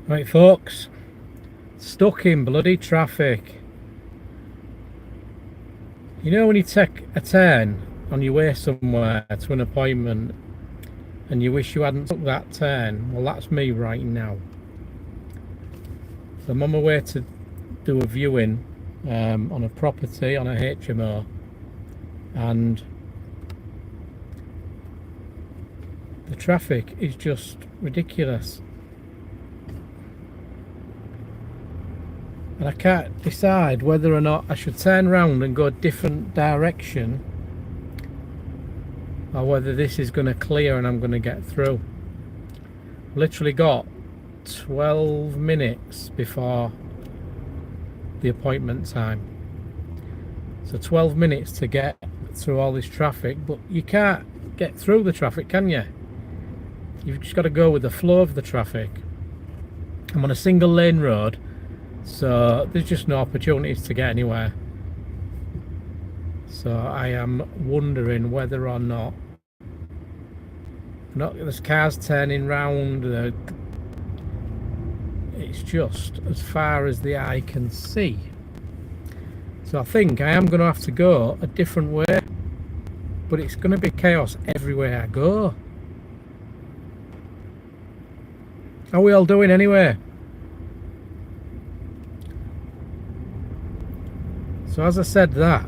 Right, folks, stuck in bloody traffic. You know when you take a turn on your way somewhere to an appointment and you wish you hadn't took that turn? Well, that's me right now. So I'm on my way to do a viewing on a property on a HMO, and the traffic is just ridiculous. And I can't decide whether or not I should turn around and go a different direction, or whether this is going to clear and I'm going to get through. Literally got 12 minutes before the appointment time, so 12 minutes to get through all this traffic. But you can't get through the traffic, can you? You've just got to go with the flow of the traffic. I'm on a single lane road, so there's just no opportunities to get anywhere. So I am wondering whether or not there's cars turning round. It's just as far as the eye can see. So I think I am going to have to go a different way, but it's going to be chaos everywhere I go. How are we all doing anyway? So as I said that,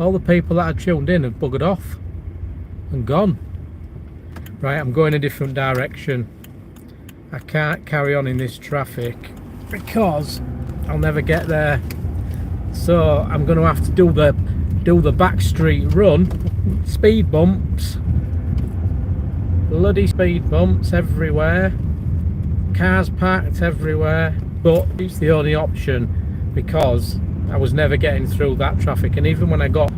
all the people that had tuned in have buggered off and gone. Right, I'm going a different direction. I can't carry on in this traffic because I'll never get there. So I'm going to have to do the back street run. Speed bumps, bloody speed bumps everywhere, cars parked everywhere, but it's the only option because I was never getting through that traffic. And even when I got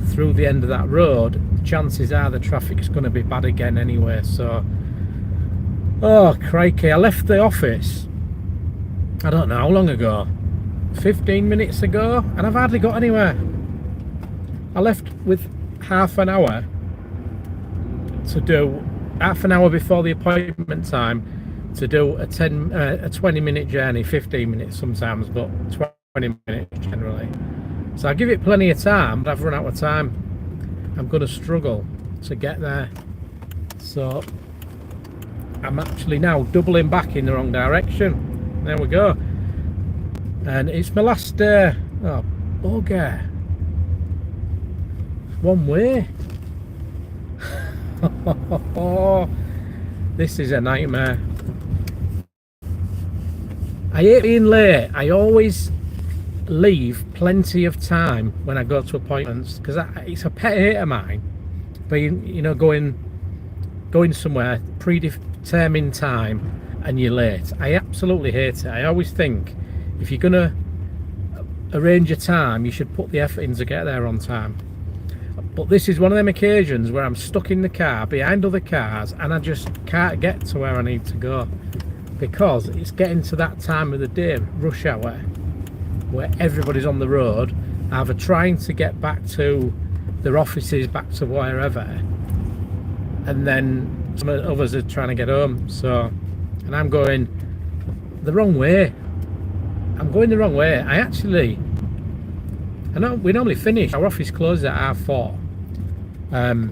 through the end of that road, chances are the traffic's going to be bad again anyway. So, oh crikey, I left the office, I don't know how long ago, 15 minutes ago, and I've hardly got anywhere. I left with half an hour to do, half an hour before the appointment time, to do a 20-minute journey, 15 minutes sometimes, but 20 minutes generally. So I give it plenty of time, but I've run out of time. I'm going to struggle to get there. So I'm actually now doubling back in the wrong direction. There we go. And it's my last day. Oh, bugger. One way. This is a nightmare. I hate being late. I always leave plenty of time when I go to appointments, because it's a pet hate of mine. But you know, going somewhere predetermined time and you're late. I absolutely hate it. I always think if you're gonna arrange your time, you should put the effort in to get there on time. But this is one of them occasions where I'm stuck in the car behind other cars and I just can't get to where I need to go, because it's getting to that time of the day, rush hour, where everybody's on the road, either trying to get back to their offices, back to wherever, and then some others are trying to get home. So, and I'm going the wrong way. I'm going the wrong way. I know we normally finish, our office closes at 4:30,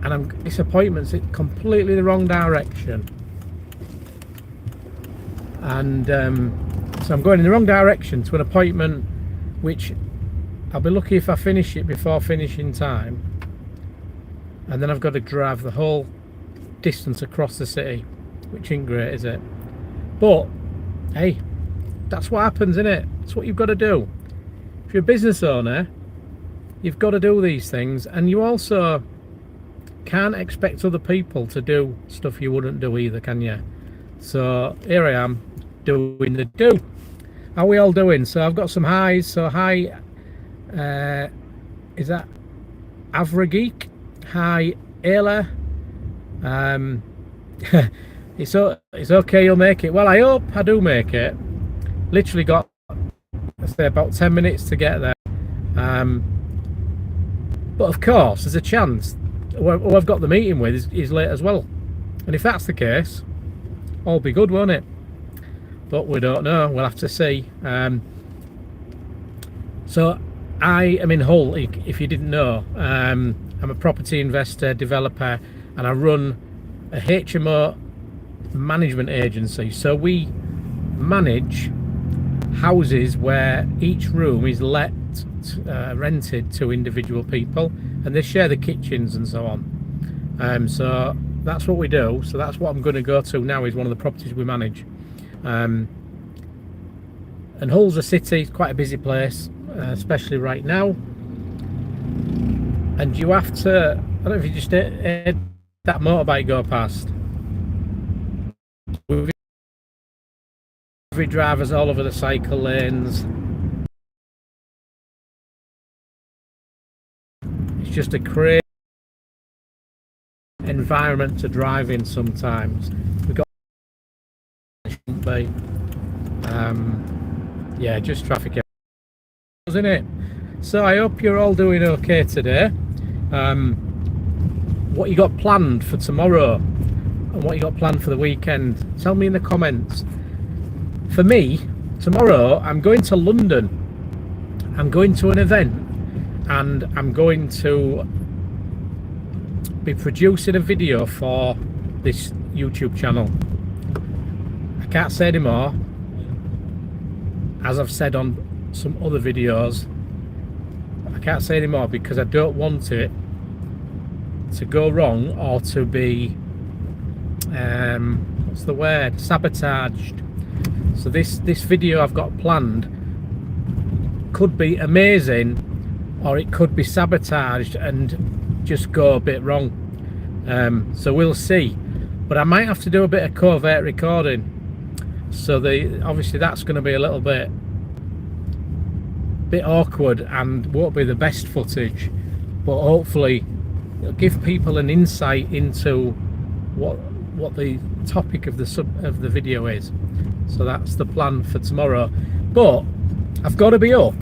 and this appointment's in completely the wrong direction, and so I'm going in the wrong direction to an appointment which I'll be lucky if I finish it before finishing time, and then I've got to drive the whole distance across the city, which ain't great, is it? But hey, that's what happens, isn't it? It's what you've got to do. If you're a business owner, you've got to do these things, and you also can't expect other people to do stuff you wouldn't do either, can you? So here I am doing the do. How are we all doing? So I've got some highs. So hi, is that Avrageek? Hi Ayla. It's okay, you'll make it. Well, I hope I do make it. Literally got, I say, about 10 minutes to get there. But of course, there's a chance who I've got the meeting with is late as well. And if that's the case, all be good, won't it? But we don't know, we'll have to see. So I am in Hull, if you didn't know. I'm a property investor, developer, and I run a HMO management agency. So we manage houses where each room is rented to individual people, and they share the kitchens and so on. So that's what we do. So that's what I'm going to go to now, is one of the properties we manage. And Hull's a city, it's quite a busy place, especially right now. And you have to, I don't know if you just heard that motorbike go past. Every drivers all over the cycle lanes. It's just a crazy environment to drive in sometimes. We've got, shouldn't be. Yeah, just traffic, isn't it? So I hope you're all doing okay today. What you got planned for tomorrow and what you got planned for the weekend, tell me in the comments. For me, tomorrow I'm going to London. I'm going to an event, and I'm going to be producing a video for this YouTube channel. I can't say anymore, as I've said on some other videos. I can't say anymore because I don't want it to go wrong, or to be what's the word, sabotaged. So this video I've got planned could be amazing, or it could be sabotaged and just go a bit wrong. So we'll see, but I might have to do a bit of covert recording. So obviously that's going to be a little bit awkward and won't be the best footage, but hopefully it'll give people an insight into what the topic of the video is. So that's the plan for tomorrow. But I've got to be up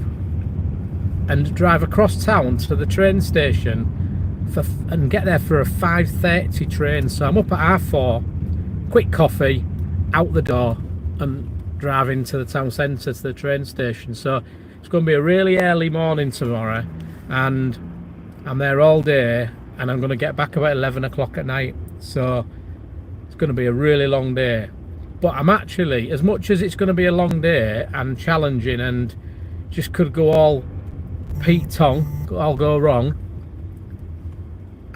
and drive across town to the train station and get there for a 5:30 train. So I'm up at 4:30, quick coffee, out the door, and drive into the town centre to the train station. So it's going to be a really early morning tomorrow, and I'm there all day, and I'm going to get back about 11 o'clock at night. So it's going to be a really long day. But I'm actually, as much as it's going to be a long day and challenging and just could go all Pete Tong, all go wrong,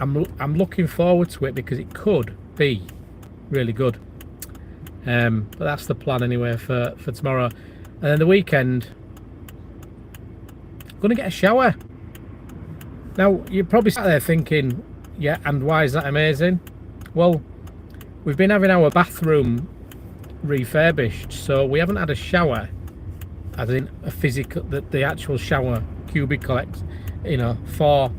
I'm looking forward to it because it could be really good. But that's the plan anyway for tomorrow. And then the weekend, I'm gonna get a shower. Now you're probably sat there thinking, yeah, and why is that amazing? Well, we've been having our bathroom refurbished, so we haven't had a shower, as in a physical, the actual shower cubicle, for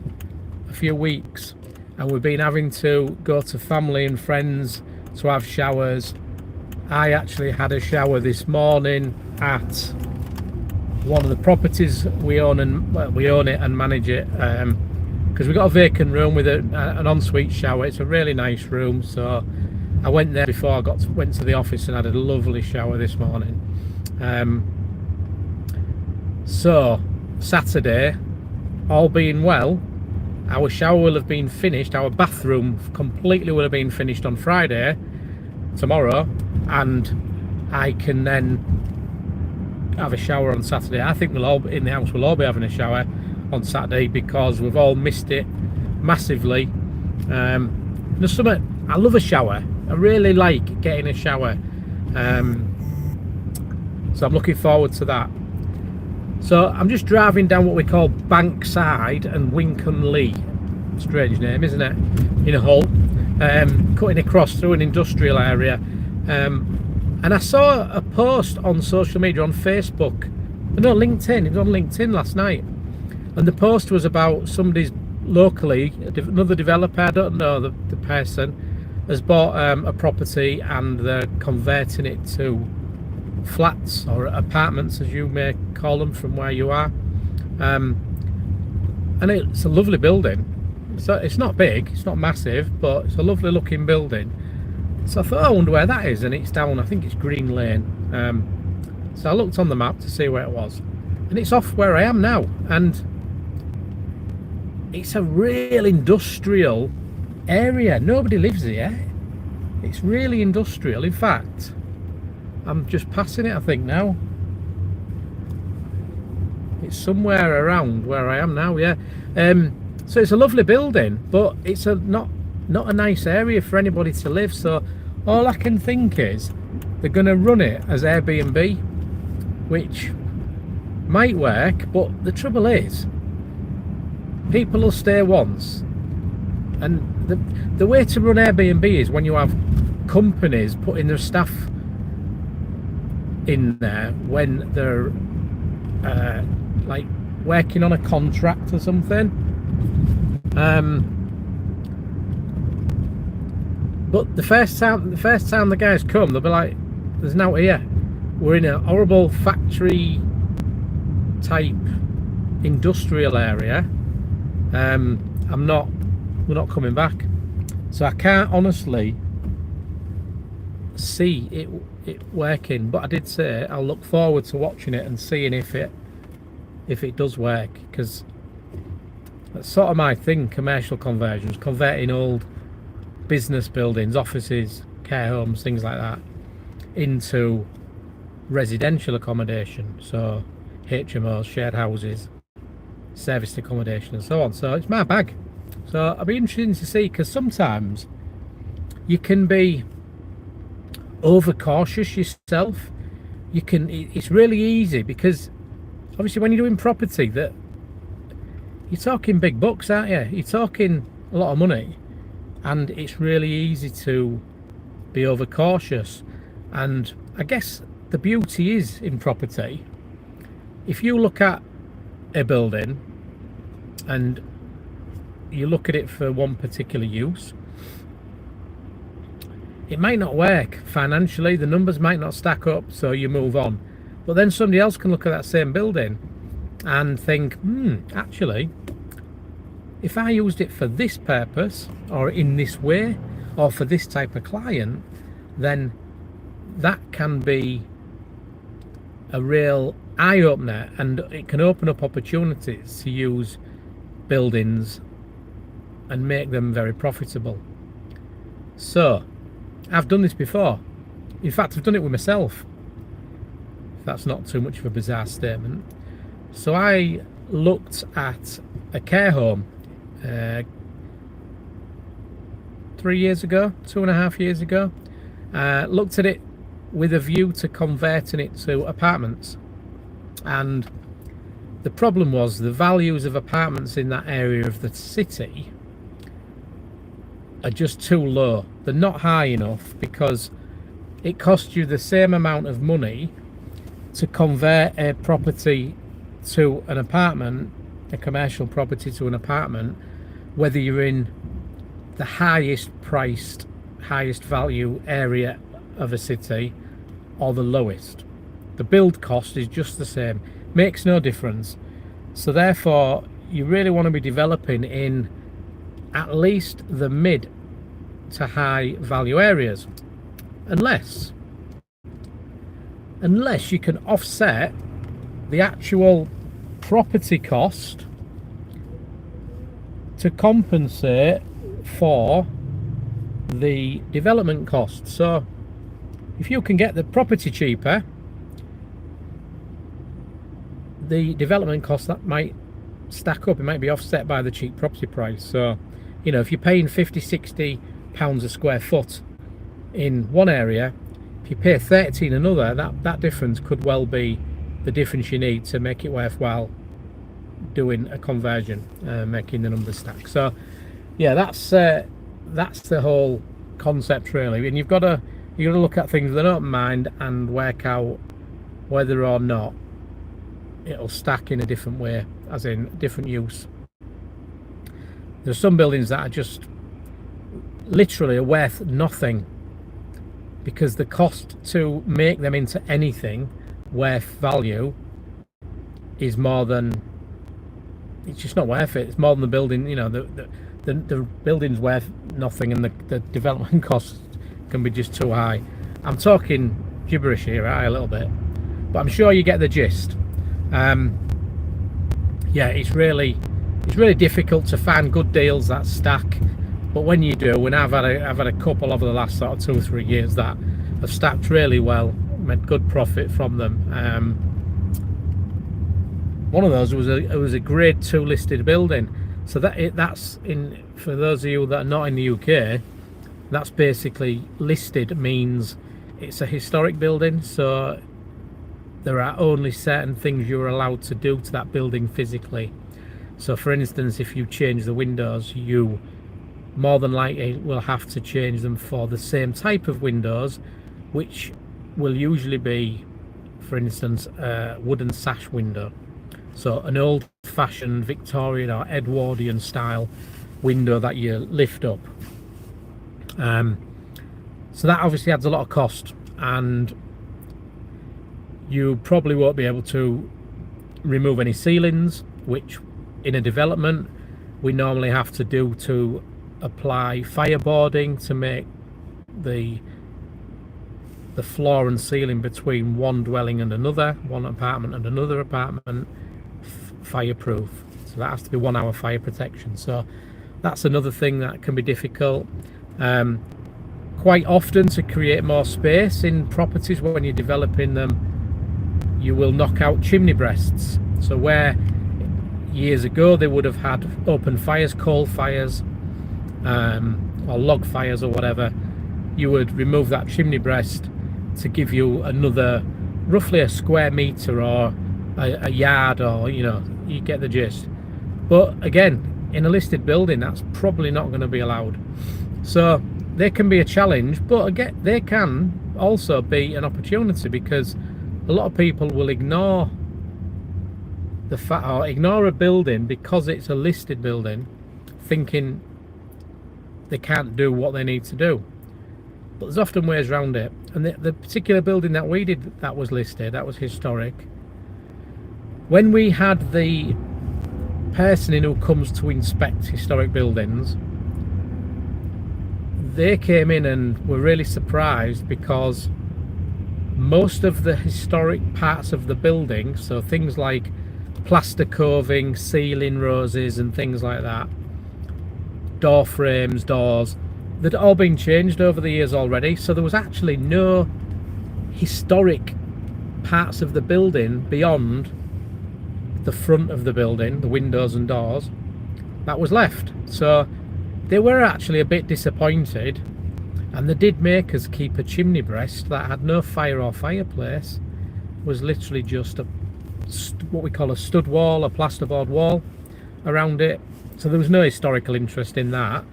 a few weeks. And we've been having to go to family and friends to have showers. I actually had a shower this morning at one of the properties we own, and we own it and manage it, because we got a vacant room with an ensuite shower. It's a really nice room, so I went there before I went to the office and had a lovely shower this morning. So Saturday, all being well, our shower will have been finished, our bathroom completely will have been finished on Friday, tomorrow, and I can then have a shower on Saturday. I think we'll all in the house, we'll all be having a shower on Saturday because we've all missed it massively. There's something, I love a shower. I really like getting a shower. So I'm looking forward to that. So I'm just driving down what we call Bankside and Wincoln Lee. Strange name, isn't it? In Hull. Cutting across through an industrial area. And I saw a post on social media, on Facebook. No, LinkedIn. It was on LinkedIn last night. And the post was about somebody's locally, another developer, I don't know the person, has bought a property and they're converting it to flats or apartments, as you may call them from where you are. And it's a lovely building. So it's not big, it's not massive, but it's a lovely looking building. So I thought, oh, I wonder where that is, and it's down, I think it's Green Lane. So I looked on the map to see where it was, and it's off where I am now, and it's a real industrial area. Nobody lives here. It's really industrial. In fact, I'm just passing it, I think, now. It's somewhere around where I am now, yeah. So it's a lovely building, but it's not a nice area for anybody to live. So all I can think is they're going to run it as Airbnb, which might work, but the trouble is people will stay once, and the way to run Airbnb is when you have companies putting their staff in there when they're like working on a contract or something. But the first time the guys come, they'll be like, "There's no here. We're in a horrible factory type industrial area. We're not coming back." So I can't honestly see it working, but I did say I'll look forward to watching it and seeing if it does work, because that's sort of my thing, commercial conversions, converting old business buildings, offices, care homes, things like that, into residential accommodation. So HMOs, shared houses, serviced accommodation and so on. So it's my bag. So I'll be interested to see, because sometimes you can be overcautious yourself. It's really easy, because obviously when you're doing property, that you're talking big bucks, aren't you? You're talking a lot of money, and it's really easy to be overcautious. And I guess the beauty is in property, if you look at a building and you look at it for one particular use, it might not work financially, the numbers might not stack up, so you move on. But then somebody else can look at that same building and think, actually, if I used it for this purpose, or in this way, or for this type of client, then that can be a real eye-opener, and it can open up opportunities to use buildings and make them very profitable. So I've done this before. In fact, I've done it with myself, if that's not too much of a bizarre statement. So I looked at a care home 3 years ago, 2.5 years ago. Looked at it with a view to converting it to apartments, and the problem was the values of apartments in that area of the city are just too low. They're not high enough, because it costs you the same amount of money to convert a property to an apartment, a commercial property to an apartment, whether you're in the highest priced, highest value area of a city or the lowest. The build cost is just the same, makes no difference. So therefore you really want to be developing in at least the mid to high value areas, unless you can offset the actual property cost to compensate for the development cost. So if you can get the property cheaper, the development cost, that might stack up, it might be offset by the cheap property price. So, you know, if you're paying 50-60 pounds a square foot in one area, if you pay 30 in another, that difference could well be the difference you need to make it worthwhile doing a conversion, making the numbers stack. So yeah, that's the whole concept really. And you've got to look at things with an open mind and work out whether or not it'll stack in a different way, as in different use. There's some buildings that are just literally worth nothing, because the cost to make them into anything worth value is more than, it's just not worth it. It's more than the building, you know, the building's worth nothing, and the development cost can be just too high. I'm talking gibberish here, a little bit, but I'm sure you get the gist. Yeah, it's really difficult to find good deals that stack, but when you do, and I've had a couple over the last sort of 2 or 3 years that have stacked really well, made good profit from them. One of those was a grade 2 listed building, so that's in, for those of you that are not in the UK, that's basically listed means it's a historic building, so there are only certain things you're allowed to do to that building physically. So for instance, if you change the windows, you more than likely will have to change them for the same type of windows, which will usually be, for instance, a wooden sash window. So an old-fashioned Victorian or Edwardian style window that you lift up. So that obviously adds a lot of cost, and you probably won't be able to remove any ceilings, which in a development we normally have to do to apply fireboarding to make the floor and ceiling between one dwelling and another, one apartment and another apartment, fireproof. So that has to be 1 hour fire protection. So that's another thing that can be difficult. Quite often, to create more space in properties when you're developing them, you will knock out chimney breasts. So where years ago they would have had open fires, coal fires, or log fires or whatever, you would remove that chimney breast to give you another, roughly a square meter or a yard, or you get the gist. But again, in a listed building, that's probably not going to be allowed. So they can be a challenge, but again, they can also be an opportunity, because a lot of people will ignore the fact, or ignore a building because it's a listed building, thinking they can't do what they need to do. But there's often ways around it. And the particular building that we did that was listed, that was historic, when we had the person in who comes to inspect historic buildings, they came in and were really surprised, because most of the historic parts of the building, so things like plaster coving, ceiling roses and things like that, door frames, doors, they'd all been changed over the years already. So there was actually no historic parts of the building beyond the front of the building, the windows and doors, that was left. So they were actually a bit disappointed, and they did make us keep a chimney breast that had no fire or fireplace. It was literally just what we call a stud wall, a plasterboard wall around it. So there was no historical interest in that,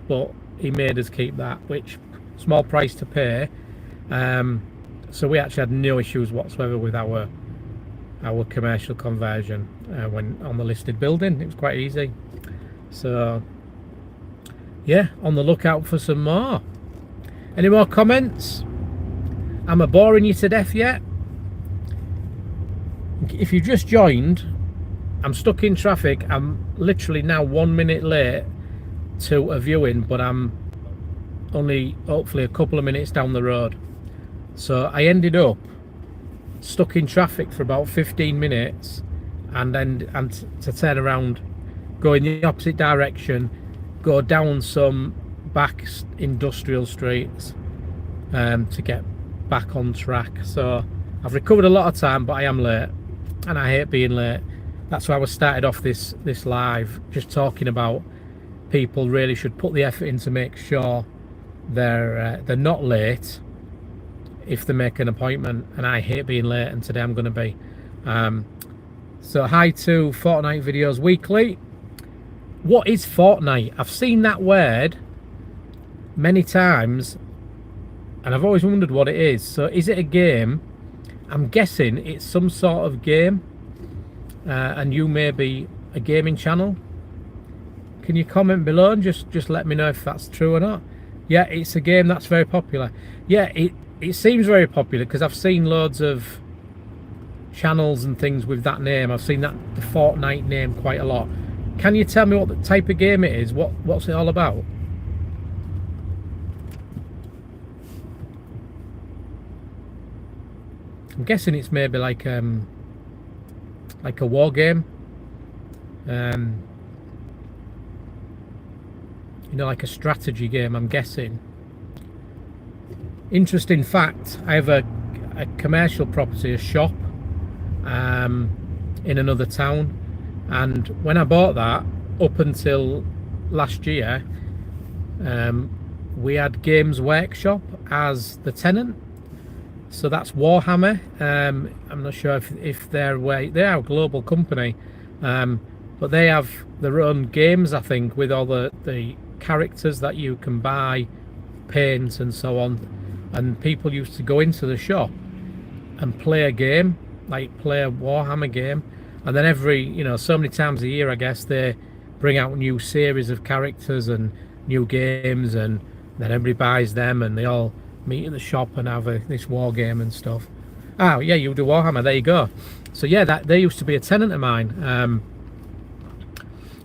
but he made us keep that, which small price to pay. So we actually had no issues whatsoever with our commercial conversion when on the listed building. It was quite easy. So yeah, on the lookout for some more. Any more comments? Am I boring you to death yet? If you just joined, I'm stuck in traffic. I'm literally now 1 minute late to a viewing, but I'm only hopefully a couple of minutes down the road. So I ended up stuck in traffic for about 15 minutes, and to turn around, go in the opposite direction, go down some back industrial streets to get back on track. So I've recovered a lot of time, but I am late, and I hate being late. That's why I started off this live, just talking about people really should put the effort in to make sure they're not late if they make an appointment, and I hate being late, and today I'm going to be. So hi to Fortnite Videos Weekly. What is Fortnite? I've seen that word many times, and I've always wondered what it is. So is it a game? I'm guessing it's some sort of game, and you may be a gaming channel. Can you comment below and just let me know if that's true or not? Yeah, it's a game that's very popular. Yeah, it seems very popular, because I've seen loads of channels and things with that name. I've seen the Fortnite name quite a lot. Can you tell me what the type of game it is? What's it all about? I'm guessing it's maybe like a war game. You know, like a strategy game, I'm guessing. Interesting fact, I have a commercial property, a shop, in another town, and when I bought that, up until last year, we had Games Workshop as the tenant. So that's Warhammer. I'm not sure if they are a global company, but they have their own games, I think, with all the characters that you can buy, paint and so on. And people used to go into the shop and play a game, like play a Warhammer game, and then every, you know, so many times a year, I guess, they bring out new series of characters and new games, and then everybody buys them and they all meet in the shop and have this war game and stuff. Oh yeah, you do Warhammer, there you go. So yeah, that they used to be a tenant of mine.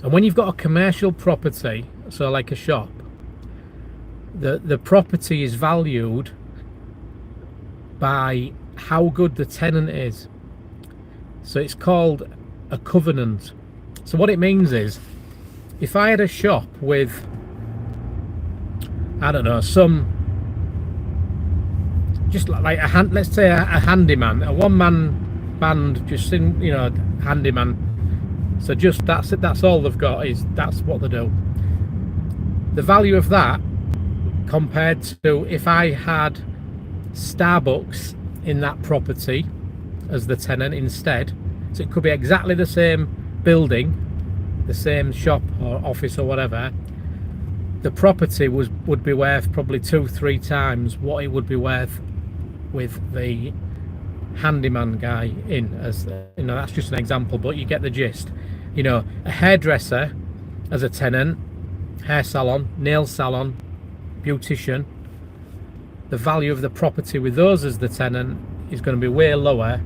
And when you've got a commercial property, so like a shop, the property is valued by how good the tenant is. So it's called a covenant. So what it means is, if I had a shop with, I don't know, some, just like let's say a handyman, a one-man band, just in, you know, handyman. So just that's it. That's all they've got, is that's what they do. The value of that compared to if I had Starbucks in that property as the tenant instead, so it could be exactly the same building, the same shop or office or whatever, the property would be worth probably 2-3 times what it would be worth with the handyman guy in, as you know. That's just an example, but you get the gist. You know, a hairdresser as a tenant, hair salon, nail salon, beautician, the value of the property with those as the tenant is going to be way lower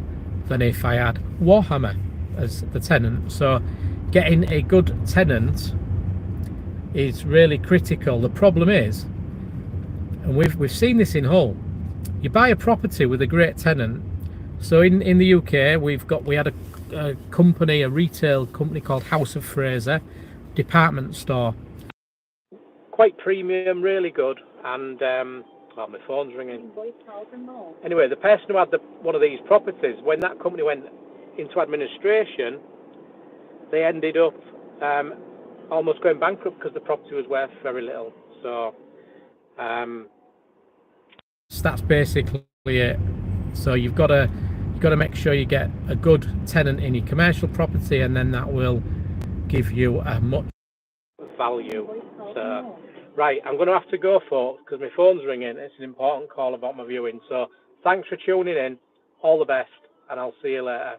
than if I had Warhammer as the tenant. So getting a good tenant is really critical. The problem is, and we've seen this in Hull, you buy a property with a great tenant. So in the UK, we had a company, a retail company called House of Fraser, department store, quite premium, really good. And oh, my phone's ringing. Anyway, the person who had one of these properties, when that company went into administration, they ended up almost going bankrupt because the property was worth very little. So that's basically it. So you've got to make sure you get a good tenant in your commercial property, and then that will give you a much value. So, right, I'm going to have to go, folks, because my phone's ringing. It's an important call about my viewing. So thanks for tuning in. All the best, and I'll see you later.